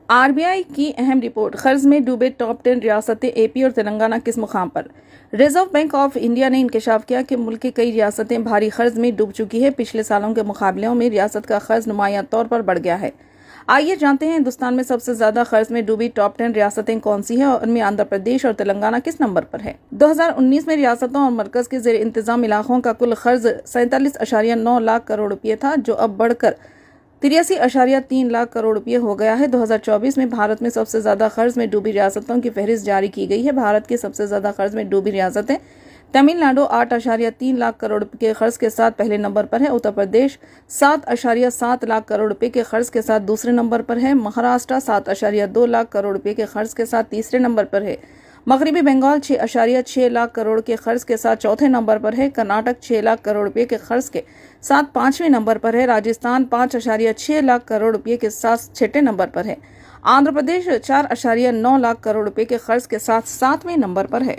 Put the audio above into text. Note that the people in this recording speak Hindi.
आरबीआई की अहम रिपोर्ट, कर्ज में डूबे टॉप 10 रियासतें एपी और तेलंगाना किस मुकाम पर। रिजर्व बैंक ऑफ इंडिया ने इंकशाफ किया कि मुल्क की कई रियासतें भारी कर्ज में डूब चुकी है। पिछले सालों के मुकाबले में रियासत का कर्ज नुमायां तौर पर बढ़ गया है। आइए जानते हैं हिंदुस्तान में सबसे ज्यादा कर्ज में डूबी टॉप 10 रियासतें कौन सी है और उनमें आंध्र प्रदेश और तेलंगाना किस नंबर पर है। 2019 में रियासतों और मरकज के जेर इंतजाम इलाकों का कुल कर्ज 47.9 लाख करोड़ रुपये था, जो अब बढ़कर 83.3 लाख करोड़ रुपये हो गया है। 2024 में भारत में सबसे ज्यादा कर्ज में डूबी रियासतों की फहरिस्त जारी की गई है। भारत की सबसे ज्यादा कर्ज में डूबी रियासतें तमिलनाडु 8.3 लाख करोड़ के कर्ज के साथ पहले नंबर पर है। उत्तर प्रदेश 7.7 लाख करोड़ रुपए के कर्ज के साथ दूसरे नंबर पर है। महाराष्ट्र 7.2 लाख करोड़ रुपए के कर्ज के साथ तीसरे नंबर पर है। मगरबी बंगाल 6.6 लाख करोड़ के कर्ज के साथ चौथे नंबर पर है। कर्नाटक 6 लाख करोड़ रुपए के कर्ज के साथ पांचवें नंबर पर है। राजस्थान 5.6 लाख करोड़ रुपए के साथ छठे नंबर पर है। आंध्र प्रदेश 4.9 लाख करोड़ रुपए के कर्ज के साथ सातवें नंबर पर है।